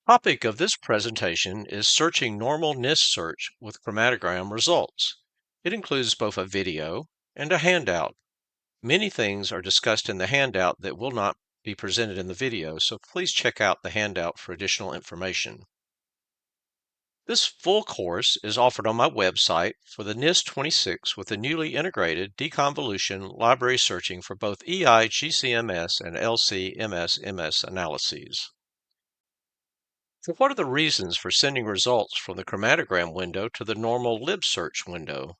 Topic of this presentation is searching normal NIST search with chromatogram results. It includes both a video and a handout. Many things are discussed in the handout that will not be presented in the video, so please check out the handout for additional information. This full course is offered on my website for the NIST 26 with the newly integrated deconvolution library searching for both EI GCMS and LC-MS-MS analyses. So what are the reasons for sending results from the chromatogram window to the normal libsearch window?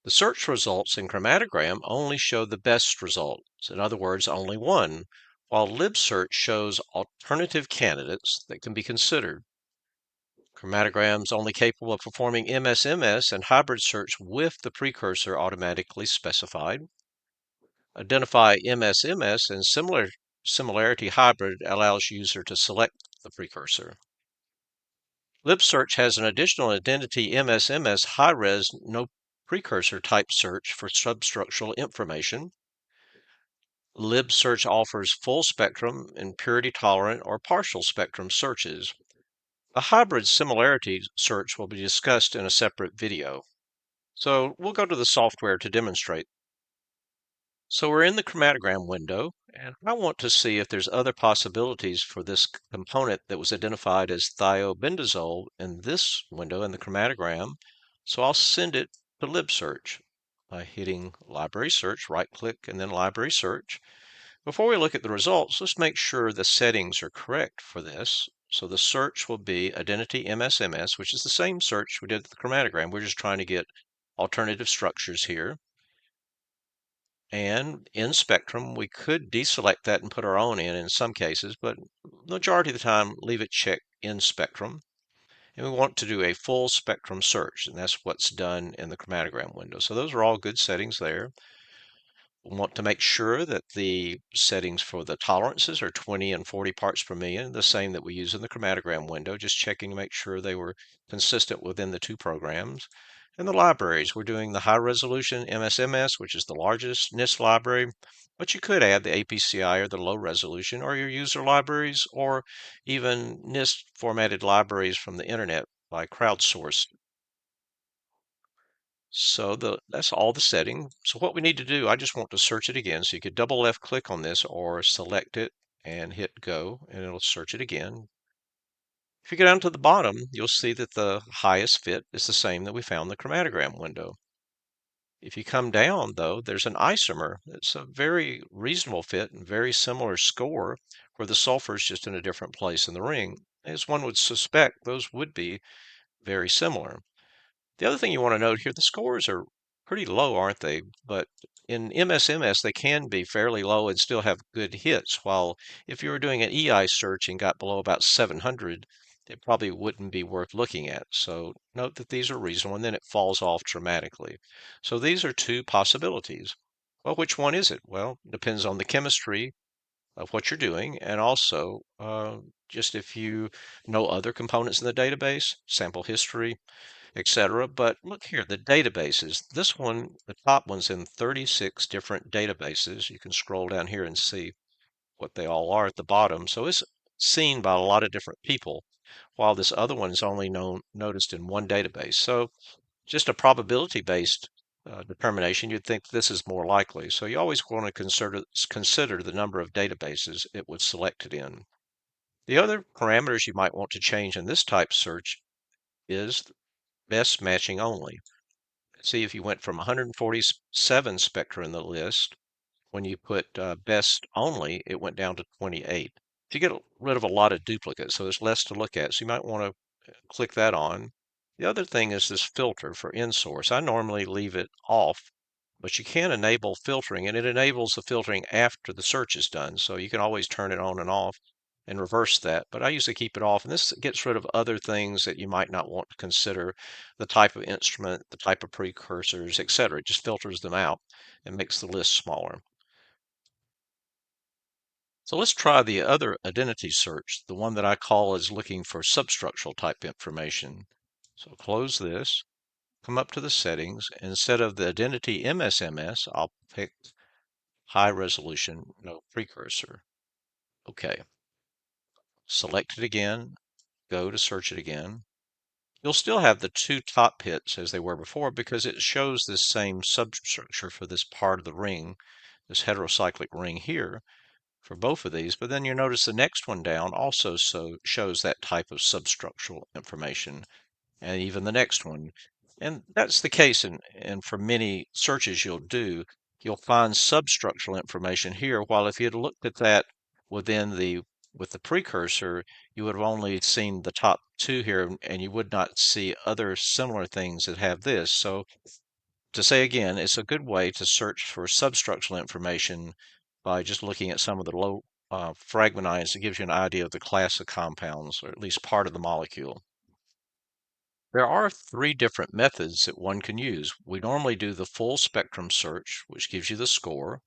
The search results in chromatogram only show the best results, in other words, only one, while libsearch shows alternative candidates that can be considered. Chromatograms only capable of performing MSMS and hybrid search with the precursor automatically specified. Identify MSMS and similarity hybrid allows user to select the precursor. LibSearch has an additional identity MSMS high-res no precursor type search for substructural information. LibSearch offers full spectrum, impurity tolerant, or partial spectrum searches. A hybrid similarity search will be discussed in a separate video. So we'll go to the software to demonstrate. So we're in the chromatogram window, and I want to see if there's other possibilities for this component that was identified as thiobendazole in this window in the chromatogram. So I'll send it to libsearch by hitting library search, right click, and then library search. Before we look at the results, let's make sure the settings are correct for this. So the search will be identity MSMS, which is the same search we did with the chromatogram. We're just trying to get alternative structures here. And in spectrum, we could deselect that and put our own in some cases, but majority of the time, leave it checked in spectrum. And we want to do a full spectrum search, and that's what's done in the chromatogram window. So those are all good settings there. We want to make sure that the settings for the tolerances are 20 and 40 parts per million, the same that we use in the chromatogram window, just checking to make sure they were consistent within the two programs. And the libraries, we're doing the high resolution MSMS, which is the largest NIST library, but you could add the APCI or the low resolution or your user libraries or even NIST formatted libraries from the internet by crowdsourced. So that's all the setting. So what we need to do, I just want to search it again. So you could double left click on this or select it and hit go and it'll search it again. If you go down to the bottom, you'll see that the highest fit is the same that we found in the chromatogram window. If you come down though, there's an isomer. It's a very reasonable fit and very similar score where the sulfur is just in a different place in the ring. As one would suspect, those would be very similar. The other thing you want to note here, the scores are pretty low, aren't they? But in MSMS, they can be fairly low and still have good hits, while if you were doing an EI search and got below about 700, it probably wouldn't be worth looking at. So note that these are reasonable, and then it falls off dramatically. So these are two possibilities. Well, which one is it? Well, it depends on the chemistry of what you're doing, and also just if you know other components in the database, sample history, etc. But look here, the databases. This one, the top one's in 36 different databases. You can scroll down here and see what they all are at the bottom. So it's seen by a lot of different people, while this other one is only noticed in one database. So just a probability-based determination, you'd think this is more likely. So you always want to consider the number of databases it was selected in. The other parameters you might want to change in this type search is best matching only. See if you went from 147 spectra in the list, when you put best only, it went down to 28. So you get rid of a lot of duplicates, so there's less to look at. So you might want to click that on. The other thing is this filter for in-source. I normally leave it off, but you can enable filtering, and it enables the filtering after the search is done. So you can always turn it on and off and reverse that, but I usually keep it off. And this gets rid of other things that you might not want to consider, the type of instrument, the type of precursors, etc. It just filters them out and makes the list smaller. So let's try the other identity search, the one that I call is looking for substructural type information. So close this, come up to the settings. Instead of the identity MSMS, I'll pick high resolution, no precursor. Okay. select it again, go to search it again. You'll still have the two top hits as they were before because it shows this same substructure for this part of the ring, this heterocyclic ring here for both of these. But then you notice the next one down also shows that type of substructural information, and even the next one. And that's the case and for many searches you'll do, you'll find substructural information here, while if you had looked at that within with the precursor, you would have only seen the top two here, and you would not see other similar things that have this. So to say again, it's a good way to search for substructural information by just looking at some of the low fragment ions. It gives you an idea of the class of compounds, or at least part of the molecule. There are three different methods that one can use. We normally do the full spectrum search, which gives you the score,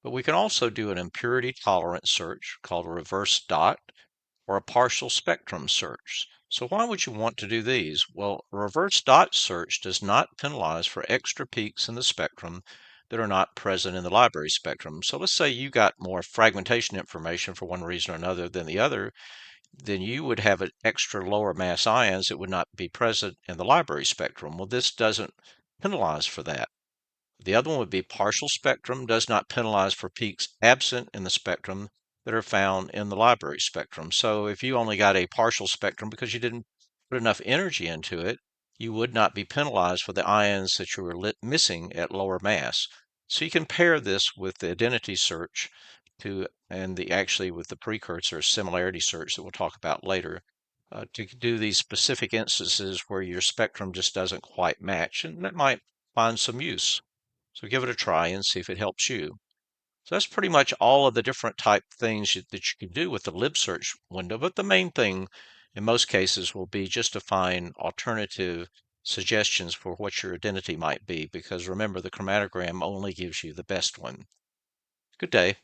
but we can also do an impurity tolerance search called a reverse dot or a partial spectrum search. So why would you want to do these? Well, a reverse dot search does not penalize for extra peaks in the spectrum that are not present in the library spectrum. So let's say you got more fragmentation information for one reason or another than the other, then you would have an extra lower mass ions that would not be present in the library spectrum. Well, this doesn't penalize for that. The other one would be partial spectrum, does not penalize for peaks absent in the spectrum that are found in the library spectrum. So if you only got a partial spectrum because you didn't put enough energy into it, you would not be penalized for the ions that you were missing at lower mass. So you can pair this with the identity search and actually with the precursor similarity search that we'll talk about later to do these specific instances where your spectrum just doesn't quite match, and that might find some use. So give it a try and see if it helps you. So that's pretty much all of the different type things that you can do with the lib search window. But the main thing in most cases will be just to find alternative suggestions for what your identity might be, because remember, the chromatogram only gives you the best one. Good day.